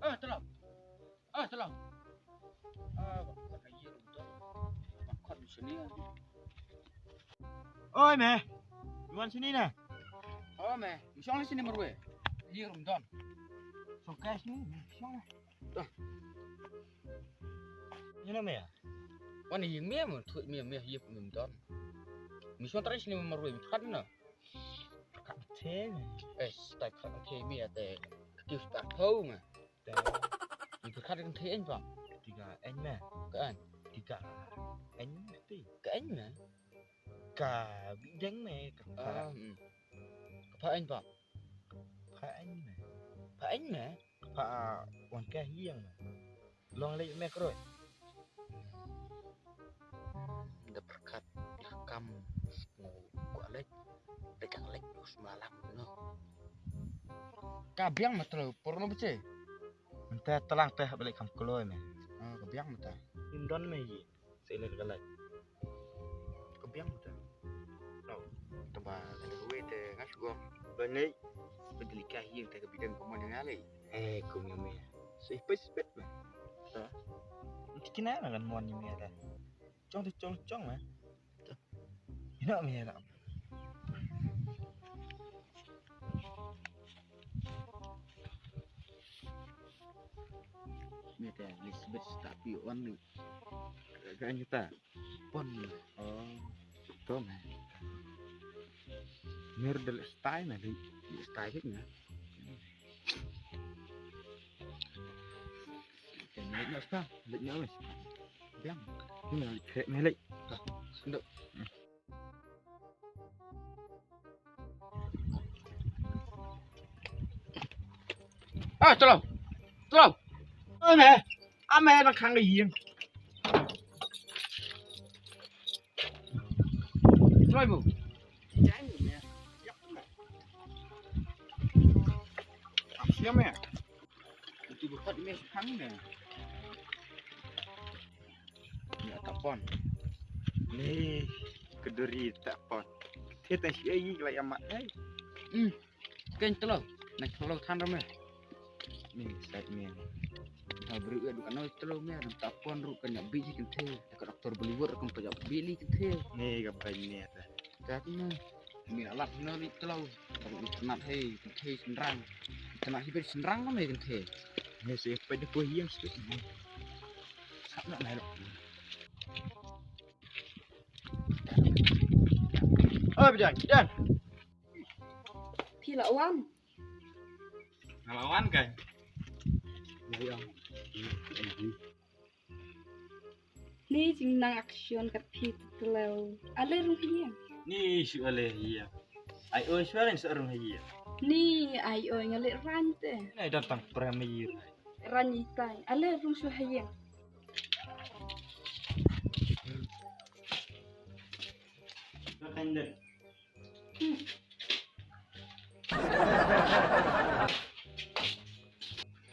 Tolong. Tolong. Bukan lagi runtut. Makot di sini. Ôi mẹ, Luan sini nè. Mẹ, misalnya sini merwe. Lagi runtut. Xong cái sini, xong này. Như nào mẹ? Wani yang mia mu, tuh mia hiap runtut. Misalnya tadi sini merwe, kan na. Cặn thế này. Tại khăn thế mia tè. Kêu tak thâu mà. Để Mình khăn cái thế anh vào. tiga anh mẹ. Cái anh. Tiga anh tí. Cái anh mà. Cả bị đánh mẹ. Cả Phải anh vào. phải anh mẹ. Phải anh mà. Phải hoàn cái hiang mà. Long lấy mẹ rồi. Udah berkat kamu mau gua lek pegang lek semalam no. Kabiang mah terlalu porno bece. Minta telang teh balik kamu keluar mẹ. Kabiang mah ta. Indon mẹ gì? Sẽ lên cái lại. Kabiang mah ta. No. Taba gue teh ngas gua. Bên đấy. Peduli kahiyang teh kebidan pemon yang ale. Cùng nhà mẹ. Sipit mà. Đó. Cái nào là gần mòn như mẹ đây. Trong mà. Cái nào mẹ làm? Mẹ teh Lisbeth tapi on ni. Cái như ta. Pon ni. Betul mẹ. Mir del style mà đi. Style hết nhá. Cái này nó sao? Lịch nhớ rồi. Biang. Nhưng mà hệ mẹ lịch. Được. Tolong. Ôi mẹ. Mẹ nó khăn cái gì? Rồi mu. Trái mẹ. Dắt mẹ. Siapa mẹ? Itu bukan mes khang nè. Ya tak pon. Nih, keduri tak pot. Thế ta sẽ gì lại amat đấy. Keng tolong. Nak tolong than ra meh. Nih, side man. Ha beri adu kan tolong meh nam tak pon ru kan biji kan the. Ka doktor Bollywood kan pajak bili kan the. Nih, gabai mẹ ta. Katnya mi alat no ni tolong. Kalau internet hey kan the senrang. Internet hiber senrang kan kan the. Nih, siapa dia pun hiang sikit. Sắp nữa này rồi. Ôi bây giờ, Thì là oan. ngelawan kan? Jadi om. Ni jing nang action kat phi telaw. Ale rung hiya. Ni si oleh iya. Ai oi suara seorang iya. Ni ai oi ngale rante. Ini datang premier. Ranyi tai. Ale rung su hiya. Makan deh.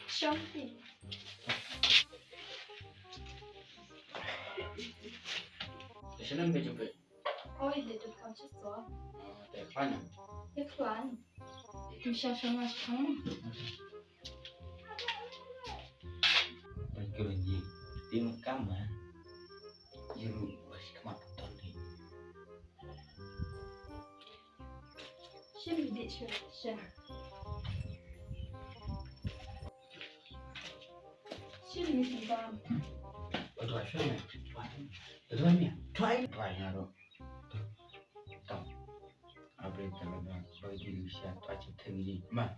Shanti. Senang ke juga. Oi le du kan chu so. Teh pan. Ye kwan. Tu sha sha ma shang. Kau lagi. Tim kamu. Jiru masih kematan ni. Shin bi chu sha. Shin ni si ba. Betul sih ni. Betul ni. Try ngaruh. Tahu. Apa yang kena bagi Lucia tu aja tinggi. Mah.